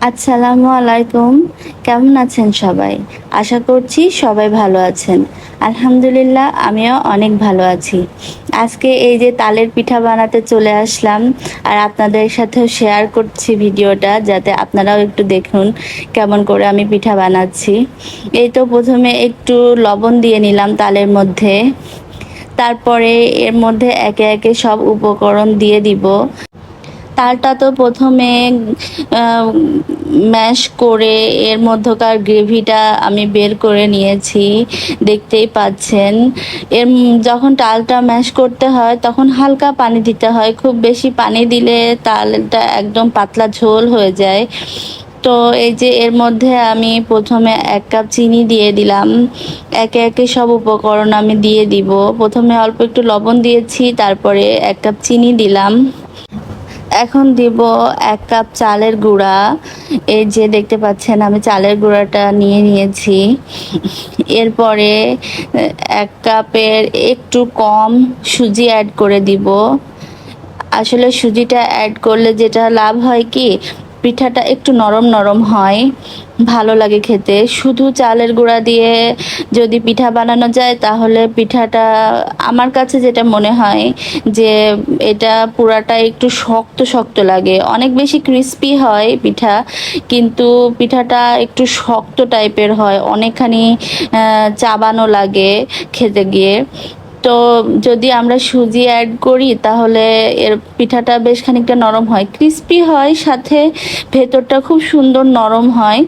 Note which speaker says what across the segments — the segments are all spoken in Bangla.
Speaker 1: আসসালামু আলাইকুম। কেমন আছেন সবাই? আশা করছি সবাই ভালো আছেন। আলহামদুলিল্লাহ আমিও অনেক ভালো আছি। আজকে এই যে তালের পিঠা বানাতে চলে আসলাম আর আপনাদের সাথেও শেয়ার করছি ভিডিওটা যাতে আপনারাও একটু দেখুন কেমন করে আমি পিঠা বানাচ্ছি। এই তো প্রথমে একটু লবণ দিয়ে নিলাম তালের মধ্যে। তারপরে এর মধ্যে একে একে সব উপকরণ দিয়ে দিব। তালটা তো প্রথমে ম্যাশ করে এর মধ্যকার গ্রেভিটা আমি বের করে নিয়েছি, দেখতেই পাচ্ছেন। যখন তালটা ম্যাশ করতে হয় তখন হালকা পানি দিতে হয়, খুব বেশি পানি দিলে তালটা একদম পাতলা ঝোল হয়ে যায়। তো এই যে এর মধ্যে আমি প্রথমে 1 কাপ চিনি দিয়ে দিলাম। একে একে সব উপকরণ আমি দিয়ে দিব। প্রথমে অল্প একটু লবণ দিয়েছি, তারপরে 1 কাপ চিনি দিলাম। এখন দিব 1 কাপ চালের গুঁড়া। এই যে দেখতে পাচ্ছেন আমি চালের গুঁড়াটা নিয়ে নিয়েছি। এরপরে 1 কাপের একটু কম সুজি অ্যাড করে দিব। আসলে সুজিটা অ্যাড করলে যেটা লাভ হয় কি, পিঠাটা একটু নরম নরম হয়, ভালো লাগে খেতে। শুধু চালের গুঁড়া দিয়ে যদি পিঠা বানানো যায় তাহলে পিঠাটা আমার কাছে যেটা মনে হয় যে এটা পুরাটা একটু শক্ত শক্ত লাগে, অনেক বেশি ক্রিস্পি হয় পিঠা, কিন্তু পিঠাটা একটু শক্ত টাইপের হয়, অনেকখানি চাবানো লাগে খেতে গিয়ে। তো যদি আমরা সুজি অ্যাড করি তাহলে এর পিঠাটা বেশ খানিকটা নরম হয়, ক্রিস্পি হয়, সাথে ভেতরটা খুব সুন্দর নরম হয়,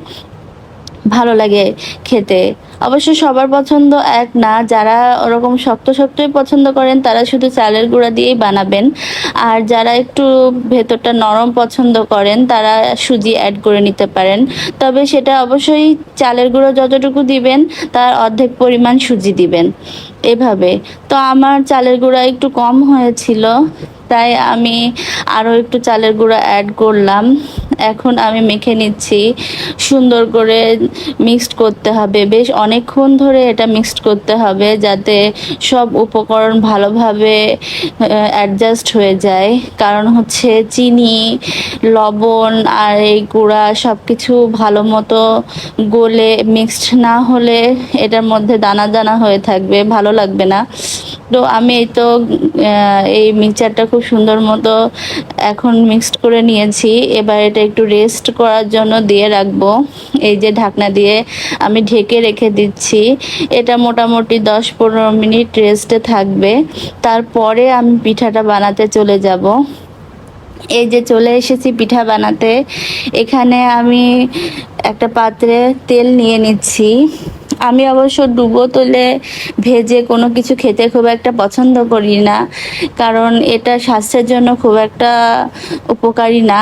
Speaker 1: ভালো লাগে খেতে। অবশ্য সবার পছন্দ এক না, যারা ওরকম শক্ত শক্তই পছন্দ করেন তারা শুধু চালের গুঁড়া দিয়েই বানাবেন, আর যারা একটু ভেতরটা নরম পছন্দ করেন তারা সুজি অ্যাড করে নিতে পারেন। তবে সেটা অবশ্যই চালের গুঁড়ো যতটুকু দিবেন তার অর্ধেক পরিমাণ সুজি দিবেন, এভাবে। তো আমার চালের গুঁড়া একটু কম হয়েছিল, তাই আমি আরও একটু চালের গুঁড়া অ্যাড করলাম। এখন আমি মেখে নিচ্ছি, সুন্দর করে মিক্সড করতে হবে, বেশ অনেকক্ষণ ধরে এটা মিক্সড করতে হবে যাতে সব উপকরণ ভালোভাবে অ্যাডজাস্ট হয়ে যায়। কারণ হচ্ছে চিনি, লবণ আর এই গুঁড়া সব কিছু ভালো মতো গলে মিক্সড না হলে এটার মধ্যে দানা দানা হয়ে থাকবে, ভালো লাগবে না। তো আমি এই তো এই মিক্সচারটা খুব সুন্দর মতো এখন মিক্সড করে নিয়েছি। এবার এটা একটু রেস্ট করার জন্য দিয়ে রাখবো। এই যে ঢাকনা দিয়ে আমি ঢেকে রেখে দিচ্ছি। এটা মোটামুটি 10-15 মিনিট রেস্টে থাকবে, তারপরে আমি পিঠাটা বানাতে চলে যাব। এই যে চলে এসেছি পিঠা বানাতে। এখানে আমি একটা পাত্রে তেল নিয়ে নিচ্ছি। আমি অবশ্য ডুবো তেলে ভেজে কোনো কিছু খেতে খুব একটা পছন্দ করি না, কারণ এটা স্বাস্থ্যের জন্য খুব একটা উপকারী না।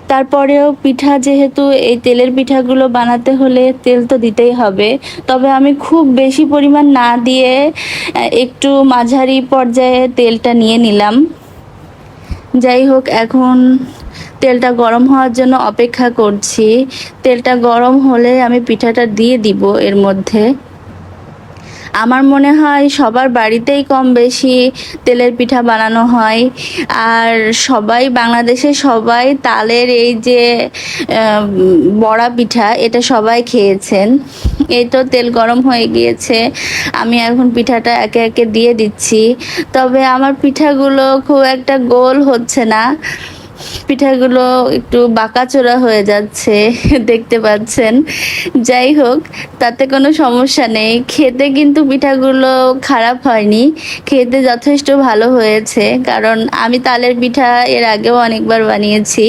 Speaker 1: তারপরেও পিঠা যেহেতু, এই তেলের পিঠাগুলো বানাতে হলে তেল তো দিতেই হবে। তবে আমি খুব বেশি পরিমাণ না দিয়ে একটু মাঝারি পর্যায়ে তেলটা নিয়ে নিলাম। যাই হোক, এখন তেলটা গরম হওয়ার জন্য অপেক্ষা করছি। তেলটা গরম হলে আমি পিঠাটা দিয়ে দিব এর মধ্যে। আমার মনে হয় সবার বাড়িতেই কম বেশি তেলের পিঠা বানানো হয়, আর সবাই বাংলাদেশে সবাই তালের এই যে বড়া পিঠা এটা সবাই খেয়েছেন। এই তো তেল গরম হয়ে গিয়েছে, আমি এখন পিঠাটা একে একে দিয়ে দিচ্ছি। তবে আমার পিঠাগুলো খুব একটা গোল হচ্ছে না, পিঠাগুলো একটু বাঁকাচোরা হয়ে যাচ্ছে দেখতে পাচ্ছেন। যাই হোক, তাতে কোনো সমস্যা নেই, খেতে কিন্তু পিঠাগুলো খারাপ হয়নি, খেতে যথেষ্ট ভালো হয়েছে। কারণ আমি তালের পিঠা এর আগেও অনেকবার বানিয়েছি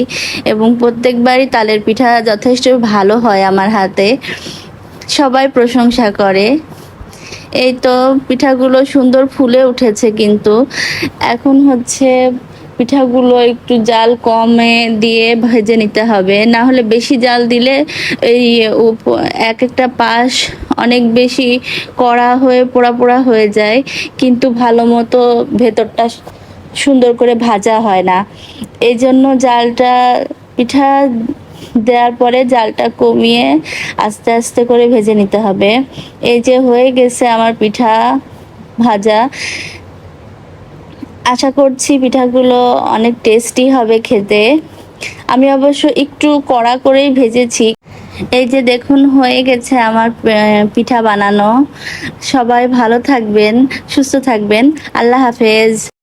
Speaker 1: এবং প্রত্যেকবারই তালের পিঠা যথেষ্ট ভালো হয় আমার হাতে, সবাই প্রশংসা করে। এই তো পিঠাগুলো সুন্দর ফুলে উঠেছে, কিন্তু এখন হচ্ছে পিঠাগুলো একটু জাল কমে দিয়ে ভেজে নিতে হবে, না হলে বেশি জাল দিলে এই এক একটা পাশ অনেক বেশি কড়া হয়ে পোড়া পোড়া হয়ে যায়, কিন্তু ভালো মতো ভেতরটা সুন্দর করে ভাজা হয় না। এই জন্য জালটা, পিঠা দেওয়ার পরে জালটা কমিয়ে আস্তে আস্তে করে ভেজে নিতে হবে। এই যে হয়ে গেছে আমার পিঠা ভাজা। আশা করছি পিঠাগুলো অনেক টেস্টি হবে খেতে। আমি অবশ্য একটু কড়া করেই ভেজেছি। এই যে দেখুন হয়ে গেছে আমার পিঠা বানানো। সবাই ভালো থাকবেন, সুস্থ থাকবেন। আল্লাহ হাফেজ।